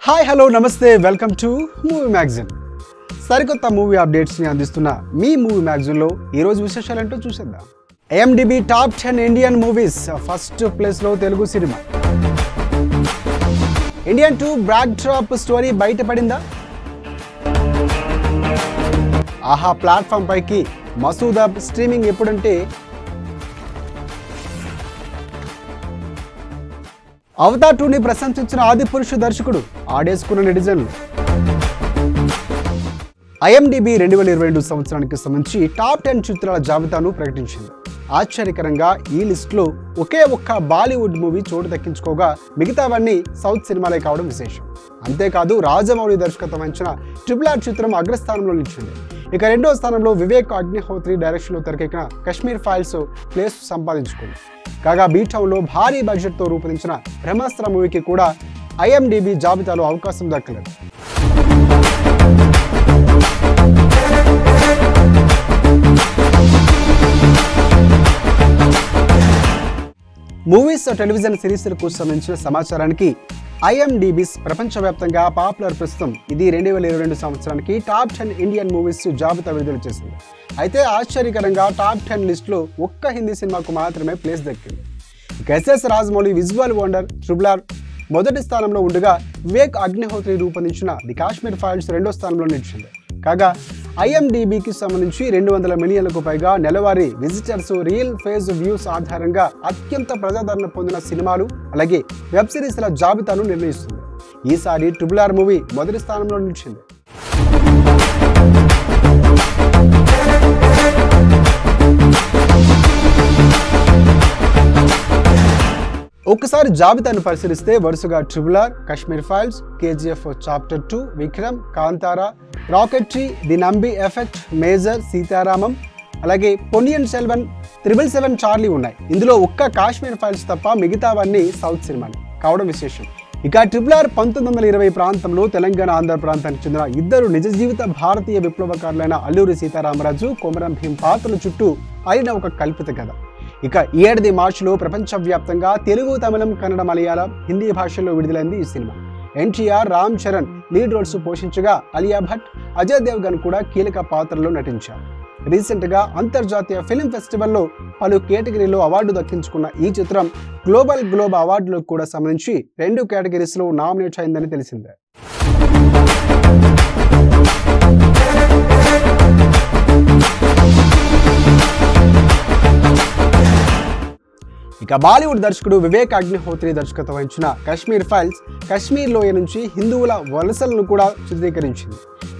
Hi hello నమస్తే welcome to movie magazine. సరికొత్త movie అప్డేట్స్ని అందిస్తున్న మీ మూవీ మ్యాగజైన్లో ఈరోజు విశేషాలేంటో చూసేద్దాం. IMDb top 10 Indian movies first ప్లేస్లో తెలుగు సినిమా. ఇండియన్ 2 బ్యాక్ డ్రాప్ స్టోరీ బయటపడిందా? ఆహా ప్లాట్ఫామ్ పైకి మసూద్ అబ్ స్ట్రీమింగ్ ఎప్పుడంటే అవతార్ 2ని ప్రశంసించిన ఆదిపురుషు దర్శకుడు ఆడేసుకున్న నెటిజన్లు. IMDb 2022 సంవత్సరానికి సంబంధించి టాప్ 10 చిత్రాల జాబితాను ప్రకటించింది. ఆశ్చర్యకరంగా ఈ లిస్టులో ఒకే ఒక్క బాలీవుడ్ మూవీ చోటు దక్కించుకోగా మిగతావన్నీ సౌత్ సినిమాలే కావడం విశేషం. అంతేకాదు రాజమౌళి దర్శకత్వం వహించిన RRR చిత్రం అగ్రస్థానంలో నిలిచింది. ఇక రెండో స్థానంలో వివేక్ అగ్నిహోత్రి డైరెక్షన్లో తెరకెక్కిన కశ్మీర్ ఫైల్స్ ప్లేస్ సంపాదించుకుంది. కాగా బీటౌన్లో భారీ బడ్జెట్తో రూపొందించిన బ్రహ్మాస్త్ర మూవీకి కూడా IMDb జాబితాలో అవకాశం దక్కలేదు. మూవీస్ టెలివిజన్ సిరీస్లకు సంబంధించిన సమాచారానికి IMDb ప్రపంచవ్యాప్తంగా పాపులర్ ప్రస్తుతం ఇది 2022 సంవత్సరానికి టాప్ 10 ఇండియన్ మూవీస్ జాబితా విడుదల చేసింది. అయితే ఆశ్చర్యకరంగా టాప్ 10 లిస్టులో ఒక్క హిందీ సినిమాకు మాత్రమే ప్లేస్ దక్కింది. SS Rajamouli visual wonder RRR మొదటి స్థానంలో ఉండగా వివేక్ అగ్నిహోత్రి రూపొందించిన ది కాశ్మీర్ ఫైల్స్ రెండో స్థానంలో నిలిచింది. కాగా IMDbకి సంబంధించి 200 మిలియన్లకు పైగా నెలవారీ విజిటర్స్ రియల్ ఫేజ్ వ్యూస్ ఆధారంగా అత్యంత ప్రజాదరణ పొందిన సినిమాలు అలాగే వెబ్ సిరీస్ల జాబితాను నిర్ణయిస్తుంది. ఈసారి RRR మూవీ మొదటి స్థానంలో నిలిచింది. ఒక్కసారి జాబితాను పరిశీలిస్తే వరుసగా RRR, Kashmir Files, KGF Chapter 2, Vikram, Kantara, Rocketry, the Nambi Effect, Major, Sitaramam, అలాగే పొన్నియిన్ సెల్వన్, 777 చార్లీ ఉన్నాయి. ఇందులో ఒక్క కాశ్మీర్ ఫైల్స్ తప్ప మిగతావన్నీ సౌత్ సినిమాని కావడం విశేషం. ఇక RRR 1920 ప్రాంతంలో తెలంగాణ ఆంధ్ర ప్రాంతానికి చెందిన ఇద్దరు నిజ జీవిత భారతీయ విప్లవకారులైన అల్లూరి సీతారామరాజు, కొమరం భీం పాత్రల చుట్టూ అయిన ఒక కల్పిత కథ. ఇక ఈ ఏడాది మార్చిలో ప్రపంచవ్యాప్తంగా తెలుగు, తమిళం, కన్నడ, మలయాళం, హిందీ భాషల్లో విడుదలైంది ఈ సినిమా. NTR, Ram Charan lead roles పోషించగా అలియా భట్, అజయ్ దేవ్గన్ కూడా కీలక పాత్రలో నటించారు. రీసెంట్గా అంతర్జాతీయ ఫిల్మ్ ఫెస్టివల్లో పలు కేటగిరీలో అవార్డు దక్కించుకున్న ఈ చిత్రం గ్లోబ్ అవార్డులకు కూడా సంబంధించి 2 కేటగిరీస్లో నామినేట్ అయిందని తెలిసిందే. ఇక బాలీవుడ్ దర్శకుడు వివేక్ అగ్నిహోత్రి దర్శకత్వం వహించిన కశ్మీర్ ఫైల్స్ కశ్మీర్ లోయ నుంచి హిందువుల వలసలను కూడా చిత్రీకరించింది.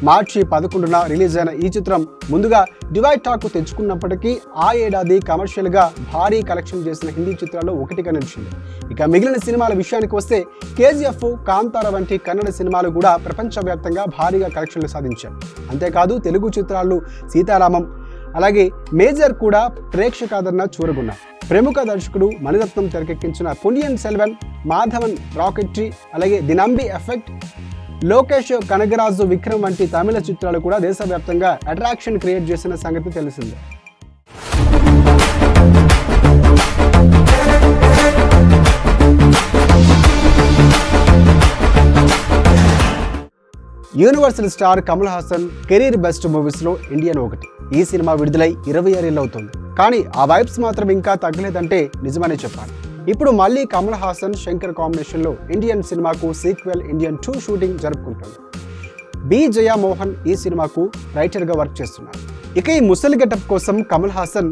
మార్చి 11న రిలీజ్ అయిన ఈ చిత్రం ముందుగా డివైడ్ టాక్ తెచ్చుకున్నప్పటికీ ఆ ఏడాది కమర్షియల్గా భారీ కలెక్షన్ చేసిన హిందీ చిత్రాల్లో ఒకటిగా నిలిచింది. ఇక మిగిలిన సినిమాల విషయానికి వస్తే KGF, కాంతార వంటి కన్నడ సినిమాలు కూడా ప్రపంచవ్యాప్తంగా భారీగా కలెక్షన్లు సాధించాయి. అంతేకాదు తెలుగు చిత్రాలు సీతారామం అలాగే మేజర్ కూడా ప్రేక్షకాదరణ చూరగొన్నారు. ప్రముఖ దర్శకుడు మణిరత్నం తెరకెక్కించిన పొన్నియిన్ సెల్వన్, మాధవన్, రాకెట్రీ అలాగే ది నంబి ఎఫెక్ట్, లోకేష్ కనగరాజు, విక్రమ్ వంటి తమిళ చిత్రాలు కూడా దేశవ్యాప్తంగా అట్రాక్షన్ క్రియేట్ చేసిన సంగతి తెలిసిందే. Universal star Kamal Haasan career best మూవీస్లో ఇండియన్ ఒకటి. ఈ సినిమా విడుదలై 26 ఏళ్ళు అవుతుంది. కానీ ఆ వైబ్స్ మాత్రం ఇంకా తగ్గలేదంటే నిజమనే చెప్పాలి. ఇప్పుడు మళ్ళీ కమల్ హాసన్ శంకర్ కాంబినేషన్లో ఇండియన్ సినిమాకు సీక్వెల్ ఇండియన్ 2 షూటింగ్ జరుపుకుంటుంది. బి జయమోహన్ ఈ సినిమాకు రైటర్గా వర్క్ చేస్తున్నారు. ఇక ఈ ముసలి గెటప్ కోసం కమల్ హాసన్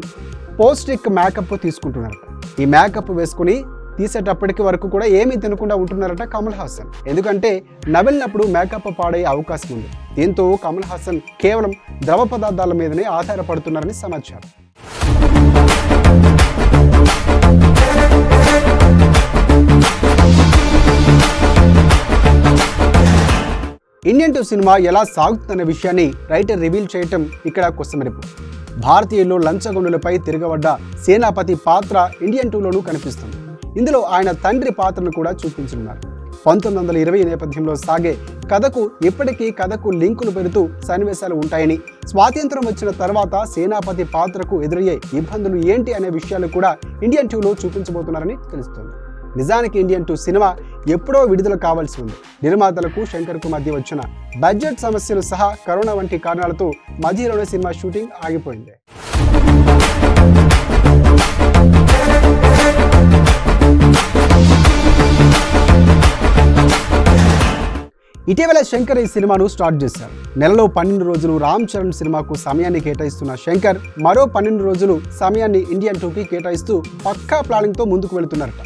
పోస్టిక్ మేకప్ తీసుకుంటున్నారట. ఈ మేకప్ వేసుకుని తీసేటప్పటికి వరకు కూడా ఏమీ తినకుండా ఉంటున్నారట కమల్ హాసన్. ఎందుకంటే నవ్వినప్పుడు మేకప్ పాడయ్యే అవకాశం ఉంది. దీంతో కమల్ హాసన్ కేవలం ద్రవ పదార్థాల మీదనే ఆధారపడుతున్నారని సమాచారం. ఇండియన్ 2 సినిమా ఎలా సాగుతుందనే విషయాన్ని రైటర్ రివీల్ చేయటం ఇక్కడ కొసమెరుపు. భారతీయుల్లో లంచగొండులపై తిరగబడ్డ సేనాపతి పాత్ర ఇండియన్ 2లోనూ కనిపిస్తుంది. ఇందులో ఆయన తండ్రి పాత్రను కూడా చూపించనున్నారు. 1920 నేపథ్యంలో సాగే కథకు ఇప్పటికీ కథకు లింకులు పెడుతూ సన్నివేశాలు ఉంటాయని, స్వాతంత్రం వచ్చిన తర్వాత సేనాపతి పాత్రకు ఎదురయ్యే ఇబ్బందులు ఏంటి అనే విషయాలు కూడా ఇండియన్ 2లో చూపించబోతున్నారని తెలుస్తోంది. నిజానికి ఇండియన్ 2 సినిమా ఎప్పుడో విడుదల కావాల్సి ఉంది. నిర్మాతలకు శంకర్కు మధ్య వచ్చిన బడ్జెట్ సమస్యలు సహా కరోనా వంటి కారణాలతో మధ్యలోనే సినిమా షూటింగ్ ఆగిపోయింది. ఇటీవల శంకర్ ఈ సినిమాను స్టార్ట్ చేశారు. నెలలో 12 రోజులు రామ్ చరణ్ సినిమాకు సమయాన్ని కేటాయిస్తున్న శంకర్ మరో 12 రోజులు సమయాన్ని ఇండియన్ 2కి కేటాయిస్తూ పక్కా ప్లానింగ్తో ముందుకు వెళుతున్నారట.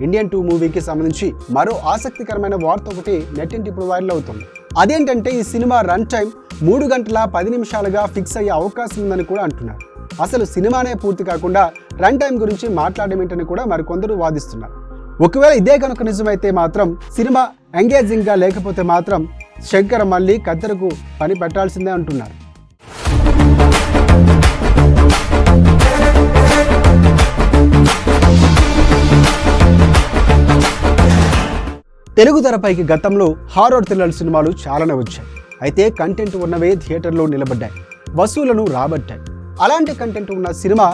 ఇండియన్ 2 మూవీకి సంబంధించి మరో ఆసక్తికరమైన వార్త ఒకటి నెట్టింటి ఇప్పుడు వైరల్ అవుతుంది. అదేంటంటే ఈ సినిమా రన్ టైం 3 గంటల 10 నిమిషాలుగా ఫిక్స్ అయ్యే అవకాశం ఉందని కూడా అంటున్నారు. అసలు సినిమానే పూర్తి కాకుండా రన్ టైం గురించి మాట్లాడమేంటని కూడా మరికొందరు వాదిస్తున్నారు. ఒకవేళ ఇదే కనుక నిజమైతే మాత్రం సినిమా ఎంగేజింగ్గా లేకపోతే మాత్రం శంకర్ మళ్ళీ కత్తెరకు పని పెట్టాల్సిందే అంటున్నారు. తెలుగు తెరపైకి గతంలో హారర్ థ్రిల్లర్ సినిమాలు చాలానే వచ్చాయి. అయితే కంటెంట్ ఉన్నవే థియేటర్లో నిలబడ్డాయి, వసూలను రాబట్టాయి. అలాంటి కంటెంట్ ఉన్న సినిమా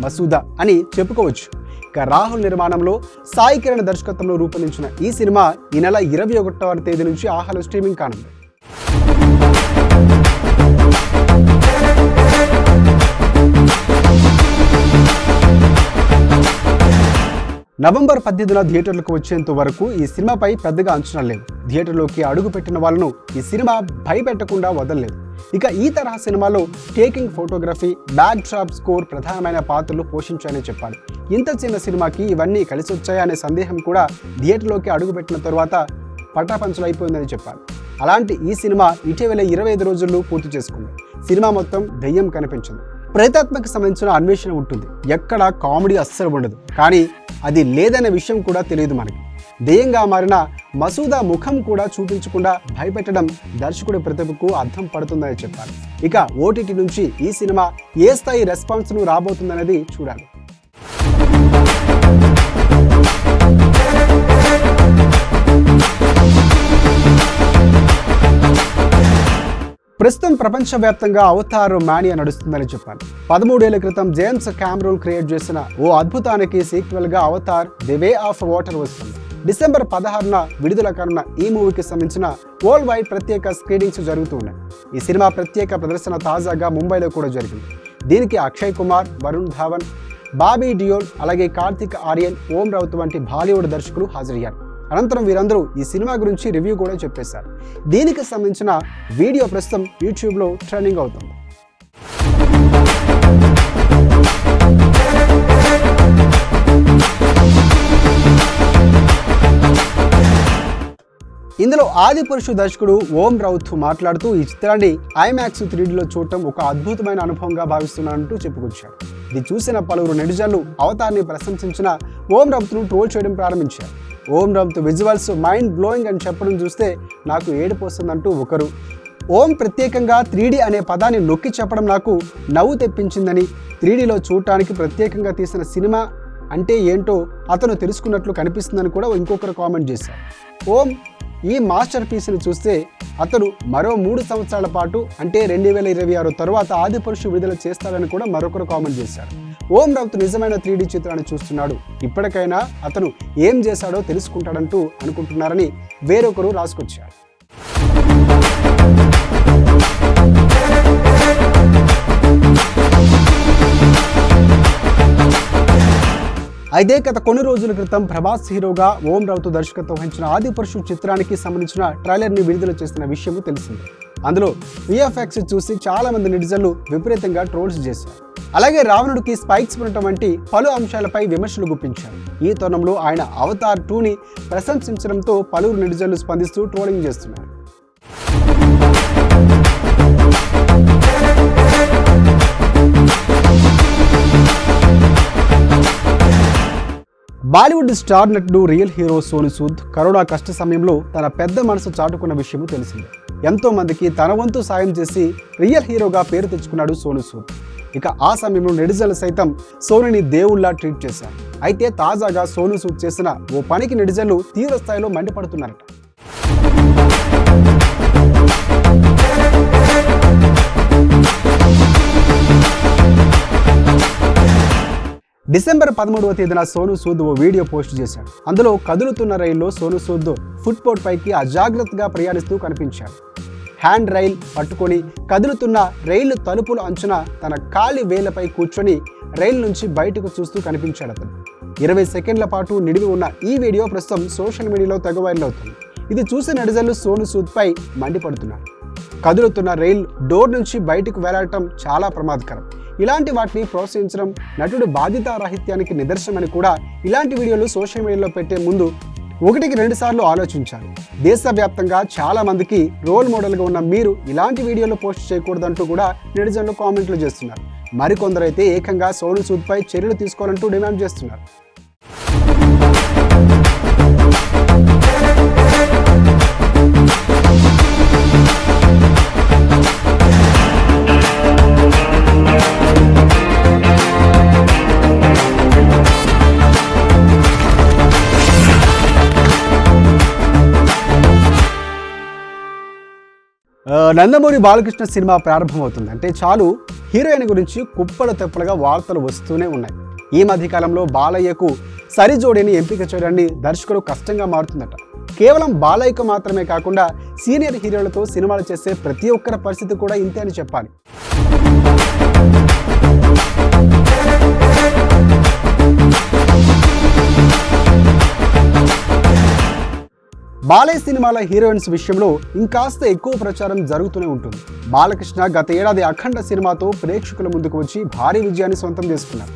మసూదా అని చెప్పుకోవచ్చు. ఇక రాహుల్ నిర్మాణంలో సాయి కిరణ్ దర్శకత్వంలో రూపొందించిన ఈ సినిమా ఈ నెల 21వ తేదీ నుంచి ఆహాలో స్ట్రీమింగ్ కానుంది. నవంబర్ 18న థియేటర్లకు వచ్చేంత వరకు ఈ సినిమాపై పెద్దగా అంచనా లేవు. థియేటర్లోకి అడుగు పెట్టిన వాళ్ళను ఈ సినిమా భయపెట్టకుండా వదలలేదు. ఇక ఈ తరహా సినిమాలో taking photography, back drop score ప్రధానమైన పాత్రలు పోషించాయని చెప్పాలి. ఇంత చిన్న సినిమాకి ఇవన్నీ కలిసి వచ్చాయనే సందేహం కూడా థియేటర్లోకి అడుగుపెట్టిన తర్వాత పటాపంచలైపోయిందని చెప్పాలి. అలాంటి ఈ సినిమా ఇటీవల 25 రోజుల్లో పూర్తి చేసుకుంది. సినిమా మొత్తం దెయ్యం కనిపించదు. ప్రేతాత్మకు సంబంధించిన అన్వేషణ ఉంటుంది. ఎక్కడ కామెడీ అస్సలు ఉండదు. కానీ అది లేదనే విషయం కూడా తెలియదు మనకి. దెయ్యంగా మారిన మసూదా ముఖం కూడా చూపించకుండా భయపెట్టడం దర్శకుడి ప్రతిభకు అర్థం పడుతుందని చెప్పాలి. ఇక ఓటీటీ నుంచి ఈ సినిమా ఏ స్థాయి రెస్పాన్స్ను రాబోతుందనేది చూడాలి. ప్రస్తుతం ప్రపంచవ్యాప్తంగా అవతార్ మానియా నడుస్తుందని చెప్పాలి. 13 ఏళ్ల క్రితం జేమ్స్ కెమెరూన్ క్రియేట్ చేసిన ఓ అద్భుతానికి సీక్వెల్గా Avatar the way of water వస్తుంది. డిసెంబర్ 16న విడుదల కానున్న ఈ మూవీకి సంబంధించిన వరల్డ్ వైడ్ ప్రత్యేక స్క్రీనింగ్స్ జరుగుతూ ఉన్నాయి. ఈ సినిమా ప్రత్యేక ప్రదర్శన తాజాగా ముంబైలో కూడా జరిగింది. దీనికి అక్షయ్ కుమార్, వరుణ్ ధావన్, బాబీ డియోల్, అలాగే కార్తిక్ ఆర్యన్, ఓం రౌత్ వంటి బాలీవుడ్ దర్శకులు హాజరయ్యారు. అనంతరం వీరందరూ ఈ సినిమా గురించి రివ్యూ కూడా చెప్పేశారు. దీనికి సంబంధించిన వీడియో ప్రస్తుతం యూట్యూబ్లో ట్రెండింగ్ అవుతుంది. ఇందులో ఆదిపురుషు దర్శకుడు ఓం రౌత్ మాట్లాడుతూ ఈ చిత్రాన్ని ఐమాక్స్ 3Dలో చూడటం ఒక అద్భుతమైన అనుభవంగా భావిస్తున్నానంటూ చెప్పుకొచ్చారు. ఇది చూసిన పలువురు నెటిజన్లు అవతార్ని ప్రశంసించిన ఓం రౌత్ను ట్రోల్ చేయడం ప్రారంభించారు. ఓం రౌత్ విజువల్స్ మైండ్ బ్లోయింగ్ అని చెప్పడం చూస్తే నాకు ఏడుపు వస్తుందంటూ ఒకరు, ఓం ప్రత్యేకంగా 3D అనే పదాన్ని నొక్కి చెప్పడం నాకు నవ్వు తెప్పించిందని, 3Dలో చూడటానికి ప్రత్యేకంగా తీసిన సినిమా అంటే ఏంటో అతను తెలుసుకున్నట్లు కనిపిస్తుందని కూడా ఇంకొకరు కామెంట్ చేశారు. ఓం ఈ మాస్టర్ పీస్ని చూస్తే అతను మరో 3 సంవత్సరాల పాటు అంటే 2026 తర్వాత ఆదిపురుషు విడుదల చేస్తాడని కూడా మరొకరు కామెంట్ చేశారు. ఓం రౌత్ నిజమైన 3D చిత్రాన్ని చూస్తున్నాడు, ఇప్పటికైనా అతను ఏం చేశాడో తెలుసుకుంటాడంటూ అనుకుంటున్నారని వేరొకరు రాసుకొచ్చారు. అయితే గత కొన్ని రోజుల క్రితం ప్రభాస్ హీరోగా ఓం రౌత్ దర్శకత్వం వహించిన ఆదిపురుషు చిత్రానికి సంబంధించిన ట్రైలర్ని విడుదల చేసిన విషయం తెలిసింది. అందులో విఎఫ్ఎక్స్ చూసి చాలా మంది నెటిజన్లు విపరీతంగా ట్రోల్స్ చేశారు. అలాగే రావణుడికి స్పైక్స్ ఉండటం వంటి పలు అంశాలపై విమర్శలు గుప్పించారు. ఈ తరుణంలో ఆయన అవతార్ 2ని ప్రశంసించడంతో పలువురు నెటిజన్లు స్పందిస్తూ ట్రోలింగ్ చేస్తున్నారు. బాలీవుడ్ స్టార్ నటుడు real hero Sonu Sood corona కష్ట సమయంలో తన పెద్ద మనసు చాటుకున్న విషయం తెలిసిందే. ఎంతో మందికి తన వంతు సాయం చేసి రియల్ హీరోగా పేరు తెచ్చుకున్నాడు సోనూ సూద్. ఇక ఆ సమయంలో నెటిజన్లు సైతం సోనూని దేవుళ్లా ట్రీట్ చేశారు. అయితే తాజాగా సోనూ సూద్ చేసిన ఓ పనికి నెటిజన్లు తీవ్ర స్థాయిలో మండిపడుతున్నారట. డిసెంబర్ 13వ తేదీన సోనూ సూద్ ఓ వీడియో పోస్ట్ చేశాడు. అందులో కదులుతున్న రైల్లో సోనూ సూద్ ఫుట్బోర్డ్ పైకి అజాగ్రత్తగా ప్రయాణిస్తూ కనిపించాడు. హ్యాండ్ రైల్ పట్టుకొని కదులుతున్న రైలు తలుపుల అంచున తన కాలి వేలపై కూర్చొని రైలు నుంచి బయటకు చూస్తూ కనిపించాడు అతను. 20 సెకండ్ల పాటు నిడివి ఉన్న ఈ వీడియో ప్రస్తుతం సోషల్ మీడియాలో తెగ వైరల్ అవుతుంది. ఇది చూసిన నెటిజన్లు సోనూ సూద్ పై మండిపడుతున్నారు. కదులుతున్న రైల్ డోర్ నుంచి బయటకు వేలాడటం చాలా ప్రమాదకరం. ఇలాంటి వాటిని ప్రోత్సహించడం నటుడు బాధ్యతారాహిత్యానికి నిదర్శనమని కూడా ఇలాంటి వీడియోలు సోషల్ మీడియాలో పెట్టే ముందు 1-2 సార్లు ఆలోచించాలి. దేశవ్యాప్తంగా చాలా మందికి రోల్ మోడల్గా ఉన్న మీరు ఇలాంటి వీడియోలు పోస్ట్ చేయకూడదంటూ కూడా నెటిజన్లు కామెంట్లు చేస్తున్నారు. మరికొందరైతే ఏకంగా సోనూ సూద్ పై చర్యలు తీసుకోవాలంటూ డిమాండ్ చేస్తున్నారు. నందమూరి బాలకృష్ణ సినిమా ప్రారంభమవుతుంది అంటే చాలు హీరోయిన్ గురించి కుప్పల తెప్పలుగా వార్తలు వస్తూనే ఉన్నాయి. ఈ మధ్యకాలంలో బాలయ్యకు సరిజోడిని ఎంపిక చేయడాన్ని దర్శకుడు కష్టంగా మారుతుందట. కేవలం బాలయ్యకు మాత్రమే కాకుండా సీనియర్ హీరోలతో సినిమాలు చేసే ప్రతి ఒక్కరి పరిస్థితి కూడా ఇంతే అని చెప్పాలి. బాలయ్య సినిమాల హీరోయిన్స్ విషయంలో ఇంకాస్త ఎక్కువ ప్రచారం జరుగుతూనే ఉంటుంది. బాలకృష్ణ గత ఏడాది అఖండ సినిమాతో ప్రేక్షకుల ముందుకు వచ్చి భారీ విజయాన్ని సొంతం చేసుకున్నారు.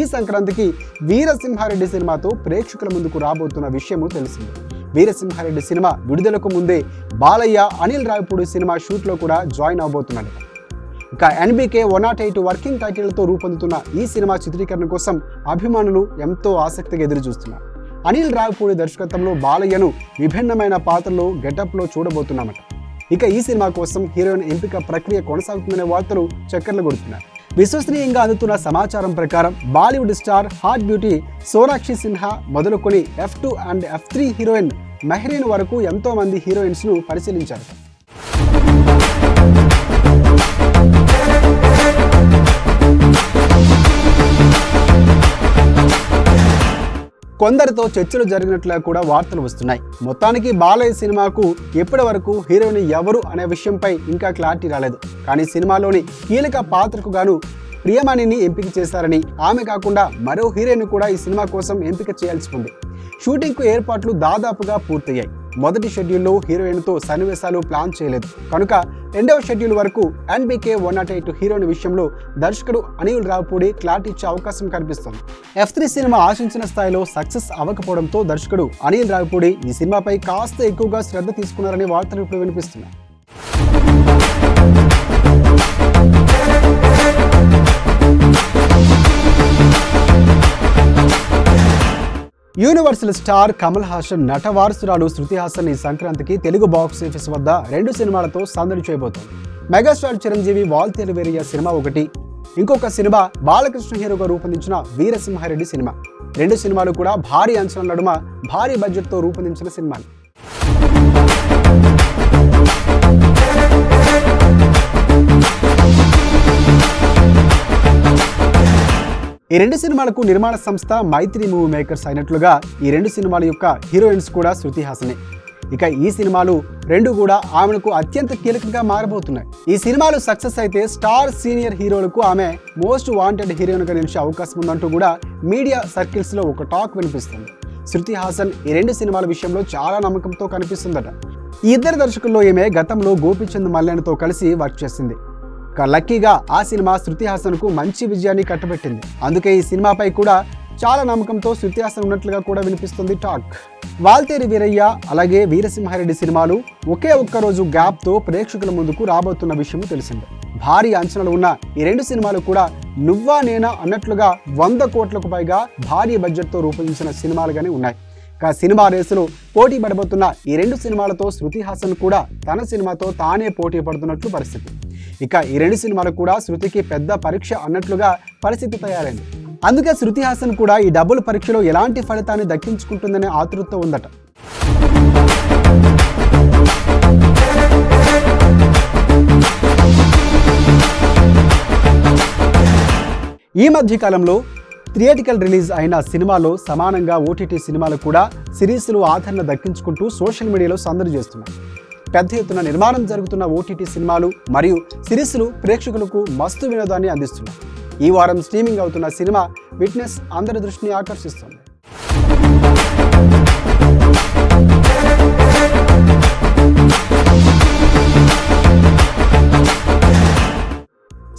ఈ సంక్రాంతికి వీరసింహారెడ్డి సినిమాతో ప్రేక్షకుల ముందుకు రాబోతున్న విషయము తెలిసింది. వీరసింహారెడ్డి సినిమా విడుదలకు ముందే బాలయ్య అనిల్ రావిపూడి సినిమా షూట్లో కూడా జాయిన్ అవబోతున్నాడు. ఇక NBK 108 వర్కింగ్ టైటిల్తో రూపొందుతున్న ఈ సినిమా చిత్రీకరణ కోసం అభిమానులు ఎంతో ఆసక్తిగా ఎదురు చూస్తున్నారు. అనిల్ రావిపూడి దర్శకత్వంలో బాలయ్యను విభిన్నమైన పాత్రలో గెటప్లో చూడబోతున్నామట. ఇక ఈ సినిమా కోసం హీరోయిన్ ఎంపిక ప్రక్రియ కొనసాగుతుందనే వార్తలు చక్కర్లు కొడుతున్నాయి. విశ్వసనీయంగా అందుతున్న సమాచారం ప్రకారం Bollywood star hot beauty Sonakshi Sinha మొదలుకొని F2 and F3 heroine Mehreen వరకు ఎంతో మంది హీరోయిన్స్ ను పరిశీలించారు. కొందరితో చర్చలు జరిగినట్లుగా కూడా వార్తలు వస్తున్నాయి. మొత్తానికి బాలయ్య సినిమాకు ఇప్పటి వరకు హీరోయిన్ ఎవరు అనే విషయంపై ఇంకా క్లారిటీ రాలేదు. కానీ సినిమాలోని కీలక పాత్రకు గాను ప్రియమణిని ఎంపిక చేశారని, ఆమె కాకుండా మరో హీరోయిన్ కూడా ఈ సినిమా కోసం ఎంపిక చేయాల్సి ఉంది. షూటింగ్కు ఏర్పాట్లు దాదాపుగా పూర్తయ్యాయి. మొదటి షెడ్యూల్లో హీరోయిన్తో సన్నివేశాలు ప్లాన్ చేయలేదు కనుక రెండవ షెడ్యూల్ వరకు NBK 108 హీరోయిన్ విషయంలో దర్శకుడు అనిల్ రావిపూడి క్లారిటీ ఇచ్చే అవకాశం కనిపిస్తుంది. F3 సినిమా ఆశించిన స్థాయిలో సక్సెస్ అవ్వకపోవడంతో దర్శకుడు అనిల్ రావిపూడి ఈ సినిమాపై కాస్త ఎక్కువగా శ్రద్ధ తీసుకున్నారని వార్తలు ఇప్పుడు వినిపిస్తున్నాయి. యూనివర్సల్ స్టార్ కమల్ హాసన్ నట వారసురాలు శృతి హాసన్ ఈ సంక్రాంతికి తెలుగు బాక్స్ ఆఫీస్ వద్ద 2 సినిమాలతో సందడి చేయబోతోంది. మెగాస్టార్ చిరంజీవి వాల్తేరు వీరయ్య సినిమా ఒకటి, ఇంకొక సినిమా బాలకృష్ణ హీరోగా రూపొందించిన వీరసింహారెడ్డి సినిమా. 2 సినిమాలు కూడా భారీ అంచనాల నడుమ భారీ బడ్జెట్తో రూపొందించిన సినిమాలు. ఈ 2 సినిమాలకు నిర్మాణ సంస్థ మైత్రి మూవీ మేకర్స్ అయినట్లుగా ఈ 2 సినిమాల యొక్క హీరోయిన్స్ కూడా శృతి హాసనే. ఇక ఈ సినిమాలు 2 కూడా ఆమెకు అత్యంత కీలకంగా మారబోతున్నాయి. ఈ సినిమాలు సక్సెస్ అయితే స్టార్ సీనియర్ హీరోలకు ఆమె మోస్ట్ వాంటెడ్ హీరోయిన్గా నిలిచే అవకాశం ఉందంటూ కూడా మీడియా సర్కిల్స్లో ఒక టాక్ వినిపిస్తుంది. శృతి హాసన్ ఈ 2 సినిమాల విషయంలో చాలా నమ్మకంతో కనిపిస్తుందట. ఈ ఇద్దరు దర్శకుల్లో ఈమె గతంలో గోపీచంద్ మల్యాణ్తో కలిసి వర్క్ చేసింది. లక్కీగా ఆ సినిమా శృతి హాసన్కు మంచి విజయాన్ని కట్టబెట్టింది. అందుకే ఈ సినిమాపై కూడా చాలా నమ్మకంతో శృతి హాసన్ ఉన్నట్లుగా కూడా వినిపిస్తుంది టాక్. వాల్తేరు వీరయ్య అలాగే వీరసింహారెడ్డి సినిమాలు ఒకే ఒక్క రోజు గ్యాప్తో ప్రేక్షకుల ముందుకు రాబోతున్న విషయం తెలిసిందే. భారీ అంచనాలు ఉన్న ఈ 2 సినిమాలు కూడా నువ్వా నేనా అన్నట్లుగా 100 కోట్లకు పైగా భారీ బడ్జెట్తో రూపొందించిన సినిమాలుగానే ఉన్నాయి. సినిమా రేసులో పోటీ పడబోతున్న ఈ 2 సినిమాలతో శృతి హాసన్ కూడా తన సినిమాతో తానే పోటీ పడుతున్నట్లు పరిస్థితి. ఇక ఈ 2 సినిమాలు కూడా శృతికి పెద్ద పరీక్ష అన్నట్లుగా పరిస్థితి తయారైంది. అందుకే శృతి హాసన్ కూడా ఈ డబుల్ పరీక్షలో ఎలాంటి ఫలితాన్ని దక్కించుకుంటుందనే ఆతృతతో ఉందట. ఈ మధ్య కాలంలో థియేటికల్ రిలీజ్ అయిన సినిమాలో సమానంగా ఓటీటీ సినిమాలు కూడా సిరీస్లు ఆదరణ దక్కించుకుంటూ సోషల్ మీడియాలో సందడి చేస్తున్నాయి. పెద్ద ఎత్తున నిర్మాణం జరుగుతున్న ఓటీటీ సినిమాలు మరియు సిరీస్లు ప్రేక్షకులకు మస్తు వినోదాన్ని అందిస్తున్నాయి. ఈ వారం స్ట్రీమింగ్ అవుతున్న సినిమా విట్నెస్ అందరి దృష్టిని ఆకర్షిస్తుంది.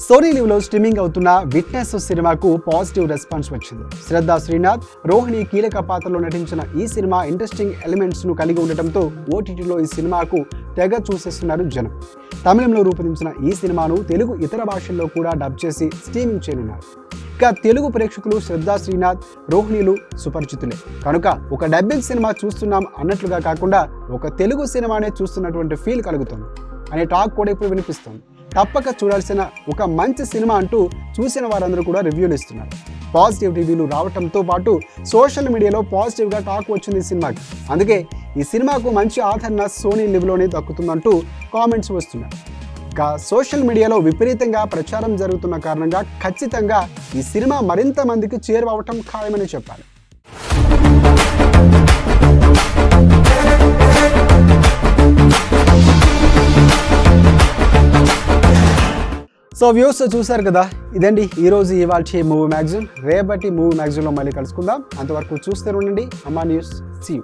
సోనీ లివ్లో స్ట్రీమింగ్ అవుతున్న విట్నెస్ సినిమాకు పాజిటివ్ రెస్పాన్స్ వచ్చింది. శ్రద్ధా శ్రీనాథ్, రోహిణి కీలక పాత్రలో నటించిన ఈ సినిమా ఇంట్రెస్టింగ్ ఎలిమెంట్స్ను కలిగి ఉండటంతో ఓటీటీలో ఈ సినిమాకు తెగ చూసేస్తున్నారు జనం. తమిళంలో రూపొందించిన ఈ సినిమాను తెలుగు ఇతర భాషల్లో కూడా డబ్ చేసి స్ట్రీమింగ్ చేయనున్నారు. ఇక తెలుగు ప్రేక్షకులు శ్రద్ధా శ్రీనాథ్, రోహిణిలు సుపరిచితులే కనుక ఒక డబ్బింగ్ సినిమా చూస్తున్నాం అన్నట్లుగా కాకుండా ఒక తెలుగు సినిమానే చూస్తున్నటువంటి ఫీల్ కలుగుతుంది అనే టాక్ కూడా ఇప్పుడు వినిపిస్తుంది. తప్పక చూడాల్సిన ఒక మంచి సినిమా అంటూ చూసిన వారందరూ కూడా రివ్యూలు ఇస్తున్నారు. పాజిటివ్ రివ్యూలు రావడంతో పాటు సోషల్ మీడియాలో పాజిటివ్గా టాక్ వచ్చింది ఈ సినిమాకి. అందుకే ఈ సినిమాకు మంచి ఆదరణ సోనీ లివ్లోనే దక్కుతుందంటూ కామెంట్స్ వస్తున్నాయి. ఇక సోషల్ మీడియాలో విపరీతంగా ప్రచారం జరుగుతున్న కారణంగా ఖచ్చితంగా ఈ సినిమా మరింత మందికి చేరువవటం ఖాయమని చెప్పాలి. సో వ్యూస్ చూసారు కదా, ఇదండి ఈరోజు ఇవాల్టి మూవీ మ్యాగజైన్. రేపటి మూవీ మ్యాగజైన్లో మళ్ళీ కలుసుకుందాం. అంతవరకు చూస్తూనే ఉండండి అమ్మా న్యూస్. See you.